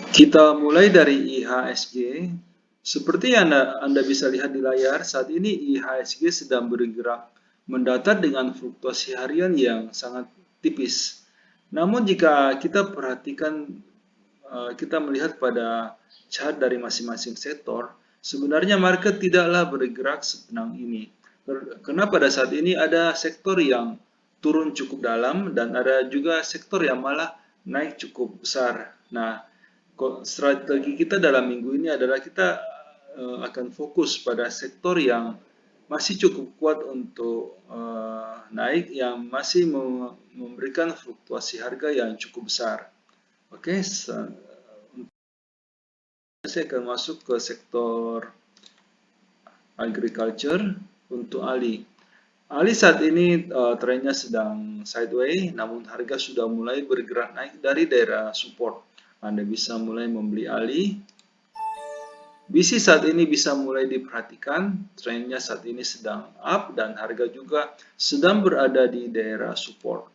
Kita mulai dari IHSG. Seperti yang Anda bisa lihat di layar, saat ini IHSG sedang bergerak mendatar dengan fluktuasi harian yang sangat tipis. Namun jika kita perhatikan, kita melihat pada chart dari masing-masing sektor, sebenarnya market tidaklah bergerak setenang ini. Karena pada saat ini ada sektor yang turun cukup dalam dan ada juga sektor yang malah naik cukup besar. Nah, strategi kita dalam minggu ini adalah kita akan fokus pada sektor yang masih cukup kuat untuk naik, yang masih memberikan fluktuasi harga yang cukup besar. Oke, saya akan masuk ke sektor agriculture untuk Ali. Ali saat ini trennya sedang sideways, namun harga sudah mulai bergerak naik dari daerah support. Anda bisa mulai membeli Ali. BC saat ini bisa mulai diperhatikan, trennya saat ini sedang up dan harga juga sedang berada di daerah support.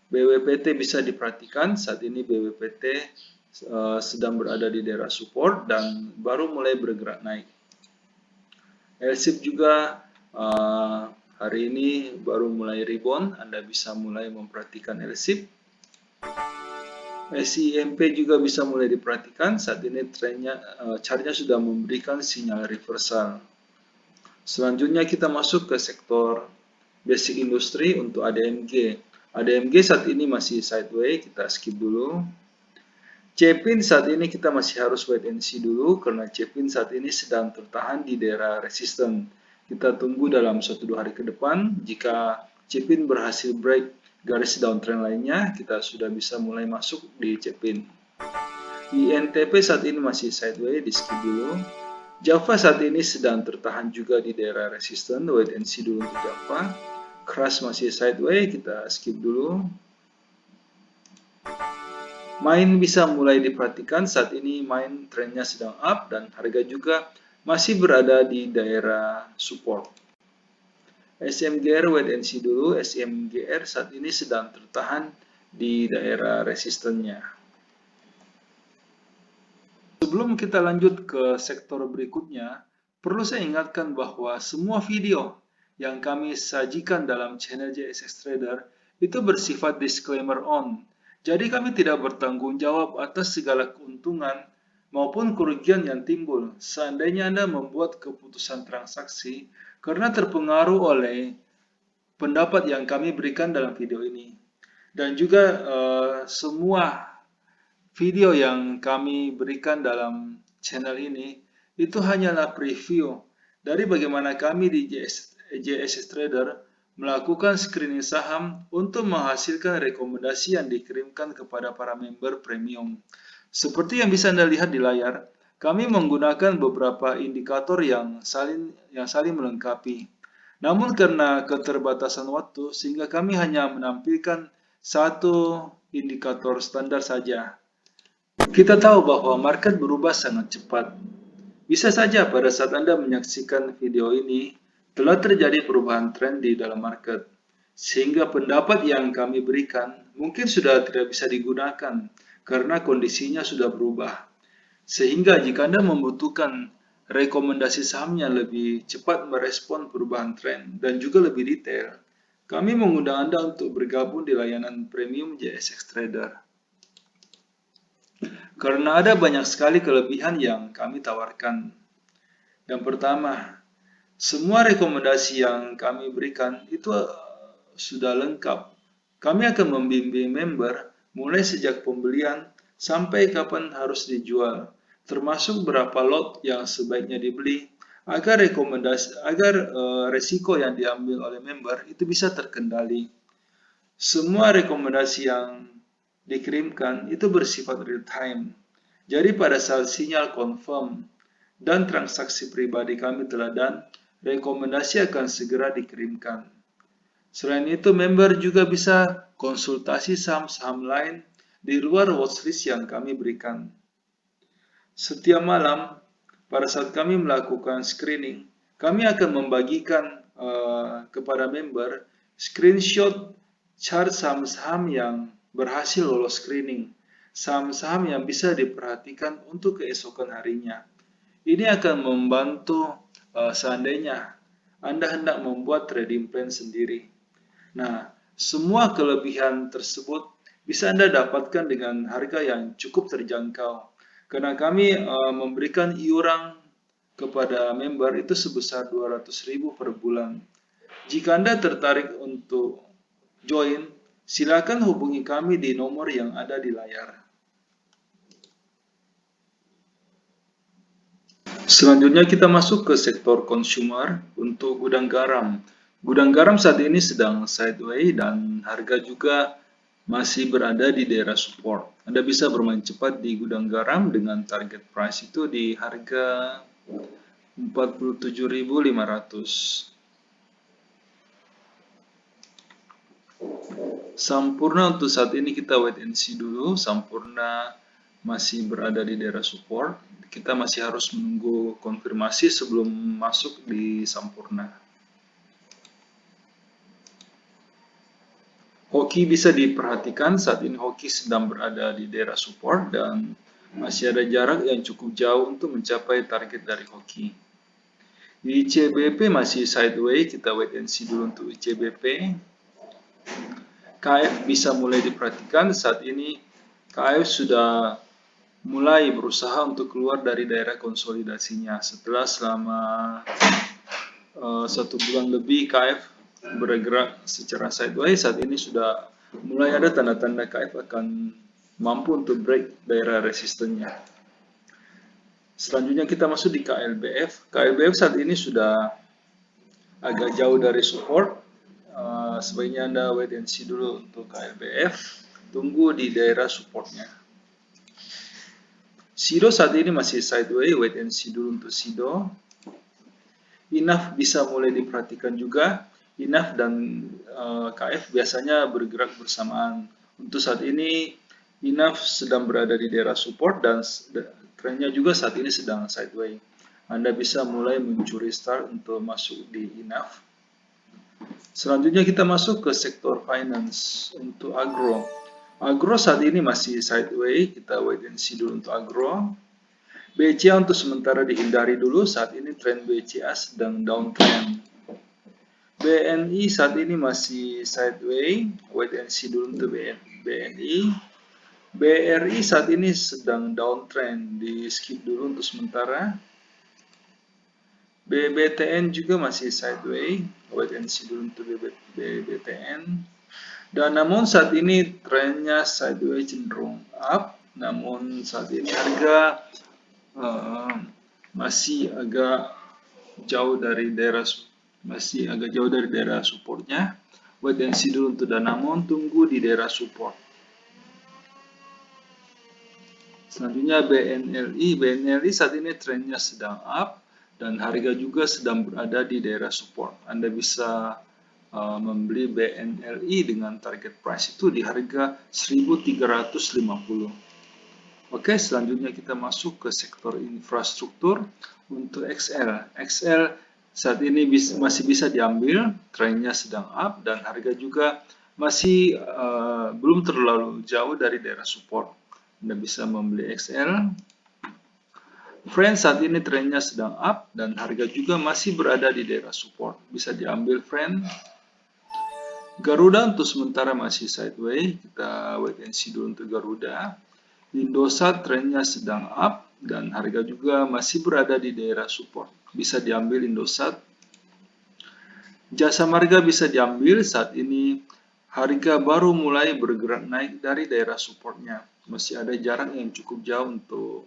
BWPT bisa diperhatikan, saat ini BWPT sedang berada di daerah support dan baru mulai bergerak naik. LSIP juga hari ini baru mulai rebound, Anda bisa mulai memperhatikan LSIP. SIMP juga bisa mulai diperhatikan, saat ini trennya, chartnya sudah memberikan sinyal reversal. Selanjutnya kita masuk ke sektor basic industry untuk ADMG. ADMG saat ini masih sideways, kita skip dulu. CPIN saat ini kita masih harus wait and see dulu, karena CPIN saat ini sedang tertahan di daerah resisten. Kita tunggu dalam 1-2 hari ke depan, jika CPIN berhasil break garis downtrend lainnya, kita sudah bisa mulai masuk di CPIN. INTP saat ini masih sideways, di skip dulu. Java saat ini sedang tertahan juga di daerah resisten, wait and see dulu untuk Java. Crush masih sideways, kita skip dulu. Main bisa mulai diperhatikan, saat ini main trennya sedang up dan harga juga masih berada di daerah support. SMGR wait and see dulu, SMGR saat ini sedang tertahan di daerah resistennya. Sebelum kita lanjut ke sektor berikutnya, perlu saya ingatkan bahwa semua video yang kami sajikan dalam channel JSX Trader itu bersifat disclaimer on. Jadi kami tidak bertanggung jawab atas segala keuntungan maupun kerugian yang timbul seandainya Anda membuat keputusan transaksi karena terpengaruh oleh pendapat yang kami berikan dalam video ini. Dan juga semua video yang kami berikan dalam channel ini itu hanyalah preview dari bagaimana kami di JSX Trader melakukan screening saham untuk menghasilkan rekomendasi yang dikirimkan kepada para member premium. Seperti yang bisa Anda lihat di layar, kami menggunakan beberapa indikator yang saling melengkapi. Namun karena keterbatasan waktu, sehingga kami hanya menampilkan satu indikator standar saja. Kita tahu bahwa market berubah sangat cepat. Bisa saja pada saat Anda menyaksikan video ini, telah terjadi perubahan tren di dalam market. Sehingga pendapat yang kami berikan mungkin sudah tidak bisa digunakan karena kondisinya sudah berubah. Sehingga jika Anda membutuhkan rekomendasi saham yang lebih cepat merespon perubahan tren dan juga lebih detail, kami mengundang Anda untuk bergabung di layanan premium JSX Trader. Karena ada banyak sekali kelebihan yang kami tawarkan. Yang pertama, semua rekomendasi yang kami berikan itu sudah lengkap. Kami akan membimbing member mulai sejak pembelian sampai kapan harus dijual, termasuk berapa lot yang sebaiknya dibeli agar resiko yang diambil oleh member itu bisa terkendali. Semua rekomendasi yang dikirimkan itu bersifat real time. Jadi pada saat sinyal confirm dan transaksi pribadi kami telah done, rekomendasi akan segera dikirimkan. Selain itu, member juga bisa konsultasi saham-saham lain di luar watchlist yang kami berikan. Setiap malam, pada saat kami melakukan screening, kami akan membagikan kepada member screenshot chart saham-saham yang berhasil lolos screening. saham-saham yang bisa diperhatikan untuk keesokan harinya. Ini akan membantu seandainya Anda hendak membuat trading plan sendiri. Nah, semua kelebihan tersebut bisa Anda dapatkan dengan harga yang cukup terjangkau. Karena kami memberikan iuran kepada member itu sebesar 200.000 per bulan. Jika Anda tertarik untuk join, silakan hubungi kami di nomor yang ada di layar. Selanjutnya kita masuk ke sektor consumer untuk gudang garam. Gudang garam saat ini sedang sideways dan harga juga masih berada di daerah support. Anda bisa bermain cepat di gudang garam dengan target price itu di harga 47.500. Sampurna untuk saat ini kita wait and see dulu. Sampurna masih berada di daerah support. Kita masih harus menunggu konfirmasi sebelum masuk di Sampurna. Hoki bisa diperhatikan, saat ini Hoki sedang berada di daerah support dan masih ada jarak yang cukup jauh untuk mencapai target dari Hoki. Di ICBP masih sideways, kita wait and see dulu untuk ICBP. KF bisa mulai diperhatikan, saat ini KF sudah mulai berusaha untuk keluar dari daerah konsolidasinya setelah selama 1 bulan lebih KF bergerak secara sideways. Saat ini sudah mulai ada tanda-tanda KF akan mampu untuk break daerah resistennya. Selanjutnya kita masuk di KLBF. KLBF saat ini sudah agak jauh dari support. Sebaiknya Anda wait and see dulu untuk KLBF. Tunggu di daerah supportnya. SIDO saat ini masih sideways, wait and see dulu untuk SIDO. INAF bisa mulai diperhatikan juga. INAF dan KF biasanya bergerak bersamaan. Untuk saat ini, INAF sedang berada di daerah support dan trennya juga saat ini sedang sideways. Anda bisa mulai mencuri start untuk masuk di INAF. Selanjutnya kita masuk ke sektor finance untuk agro. Agro saat ini masih sideways, kita wait and see dulu untuk agro. BCA untuk sementara dihindari dulu, saat ini tren BCA sedang downtrend. BNI saat ini masih sideways, wait and see dulu untuk BNI. BRI saat ini sedang downtrend, di skip dulu untuk sementara. BBTN juga masih sideways, wait and see dulu untuk BBTN. Dan namun saat ini trennya sideways cenderung up, namun saat ini harga masih agak jauh dari daerah supportnya. Wait and see dulu untuk Danamon, tunggu di daerah support. Selanjutnya BNLI saat ini trennya sedang up dan harga juga sedang berada di daerah support. Anda bisa membeli BNLI dengan target price itu di harga 1.350. Oke, selanjutnya kita masuk ke sektor infrastruktur untuk XL. XL saat ini masih bisa diambil, trennya sedang up dan harga juga masih belum terlalu jauh dari daerah support. Anda bisa membeli XL. Friend saat ini trennya sedang up dan harga juga masih berada di daerah support. Bisa diambil Friend. Garuda untuk sementara masih sideways, kita wait and see dulu untuk Garuda. Indosat trennya sedang up dan harga juga masih berada di daerah support. Bisa diambil Indosat. Jasa Marga bisa diambil, saat ini harga baru mulai bergerak naik dari daerah supportnya. Masih ada jarak yang cukup jauh untuk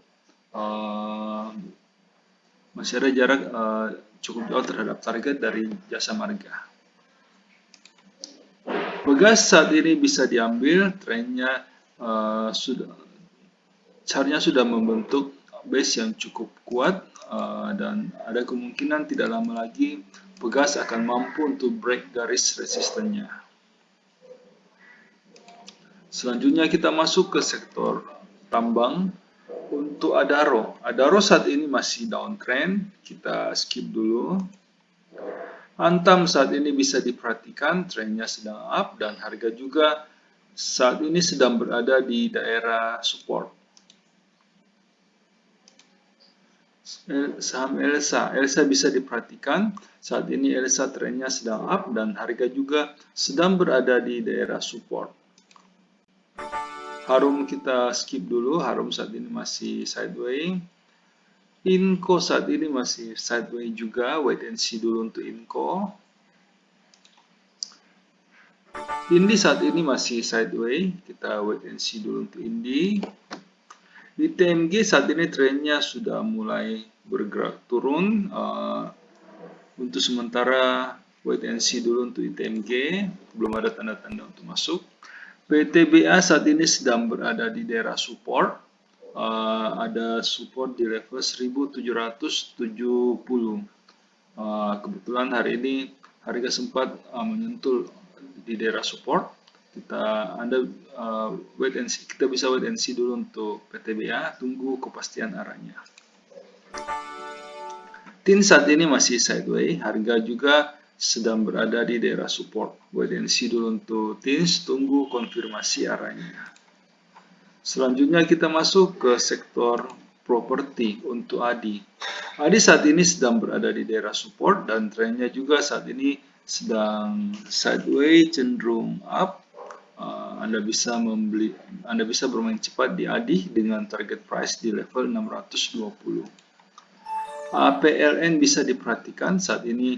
cukup jauh terhadap target dari Jasa Marga. Pegas saat ini bisa diambil, trennya chartnya sudah membentuk base yang cukup kuat dan ada kemungkinan tidak lama lagi Pegas akan mampu untuk break garis resistennya. Selanjutnya kita masuk ke sektor tambang untuk Adaro. Adaro saat ini masih downtrend, kita skip dulu. Antam saat ini bisa diperhatikan, trennya sedang up dan harga juga saat ini sedang berada di daerah support. Saham Elsa bisa diperhatikan saat ini Elsa trennya sedang up dan harga juga sedang berada di daerah support. Harum kita skip dulu, Harum saat ini masih sideways. Inco saat ini masih sideways juga, wait and see dulu untuk Inco. Indi saat ini masih sideways, kita wait and see dulu untuk Indi. Di TMG saat ini trennya sudah mulai bergerak turun. Untuk sementara wait and see dulu untuk TMG, belum ada tanda-tanda untuk masuk. PTBA saat ini sedang berada di daerah support. Ada support di level 1770. Kebetulan hari ini harga sempat menyentuh di daerah support. Wait and see, kita bisa wait and see dulu untuk PTBA, tunggu kepastian arahnya. TIN saat ini masih sideways, harga juga sedang berada di daerah support. Wait and see dulu untuk TIN, tunggu konfirmasi arahnya. Selanjutnya kita masuk ke sektor properti untuk ADI. ADI saat ini sedang berada di daerah support dan trennya juga saat ini sedang sideways cenderung up. Anda bisa bermain cepat di ADI dengan target price di level 620. APLN bisa diperhatikan saat ini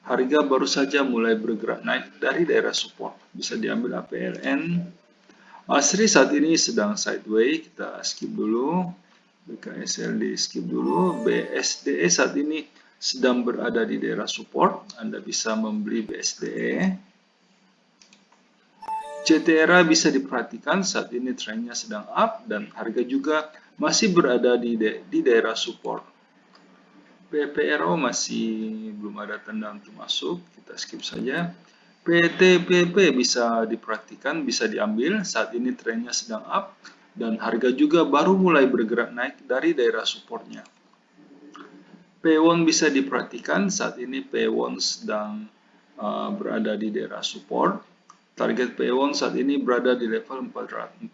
harga baru saja mulai bergerak naik dari daerah support. Bisa diambil APLN. ASRI saat ini sedang sideways, kita skip dulu. BKSLD skip dulu. BSDE saat ini sedang berada di daerah support. Anda bisa membeli BSDE. CTRA bisa diperhatikan saat ini trennya sedang up dan harga juga masih berada di daerah support. PPRO masih belum ada tanda untuk masuk, kita skip saja. PTPP bisa diperhatikan, bisa diambil, saat ini trennya sedang up dan harga juga baru mulai bergerak naik dari daerah supportnya. P1 bisa diperhatikan, saat ini P1 sedang berada di daerah support. Target P1 saat ini berada di level 430.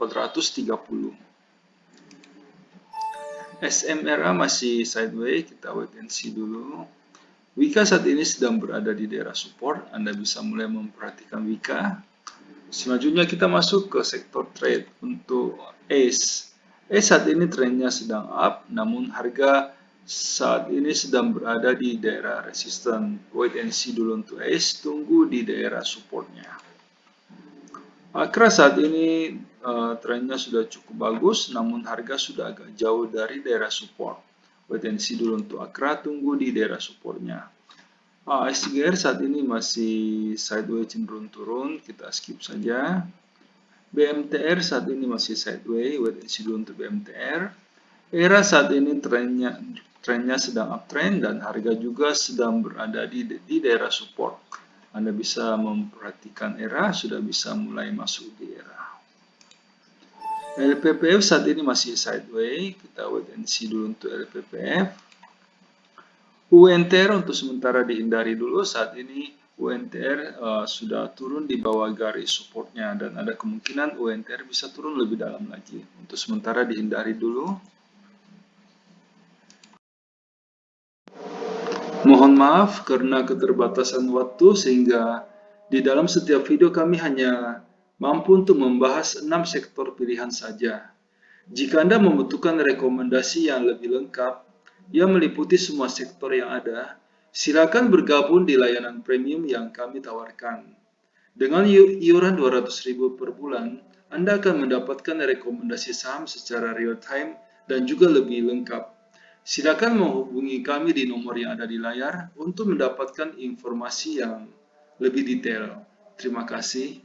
SMRA masih sideways, kita wait and see dulu. Wika saat ini sedang berada di daerah support, Anda bisa mulai memperhatikan Wika. Selanjutnya kita masuk ke sektor trade untuk ACE. ACE saat ini trennya sedang up, namun harga saat ini sedang berada di daerah resisten. Wait and see dulu untuk ACE, tunggu di daerah supportnya. Akra saat ini trennya sudah cukup bagus, namun harga sudah agak jauh dari daerah support. Wait and see dulu untuk Akra, tunggu di daerah supportnya. SGR saat ini masih sideways cenderung turun, kita skip saja. BMTR saat ini masih sideways, wait and see dulu untuk BMTR. ERA saat ini trennya sedang uptrend dan harga juga sedang berada di daerah support. Anda bisa memperhatikan ERA, sudah bisa mulai masuk di ERA. LPPF saat ini masih sideways, kita wait and see dulu untuk LPPF. UNTR untuk sementara dihindari dulu, saat ini UNTR sudah turun di bawah garis supportnya dan ada kemungkinan UNTR bisa turun lebih dalam lagi. Untuk sementara dihindari dulu. Mohon maaf karena keterbatasan waktu sehingga di dalam setiap video kami hanya mampu untuk membahas 6 sektor pilihan saja. Jika Anda membutuhkan rekomendasi yang lebih lengkap, yang meliputi semua sektor yang ada, silakan bergabung di layanan premium yang kami tawarkan. Dengan iuran 200.000 per bulan, Anda akan mendapatkan rekomendasi saham secara real time dan juga lebih lengkap. Silakan menghubungi kami di nomor yang ada di layar untuk mendapatkan informasi yang lebih detail. Terima kasih.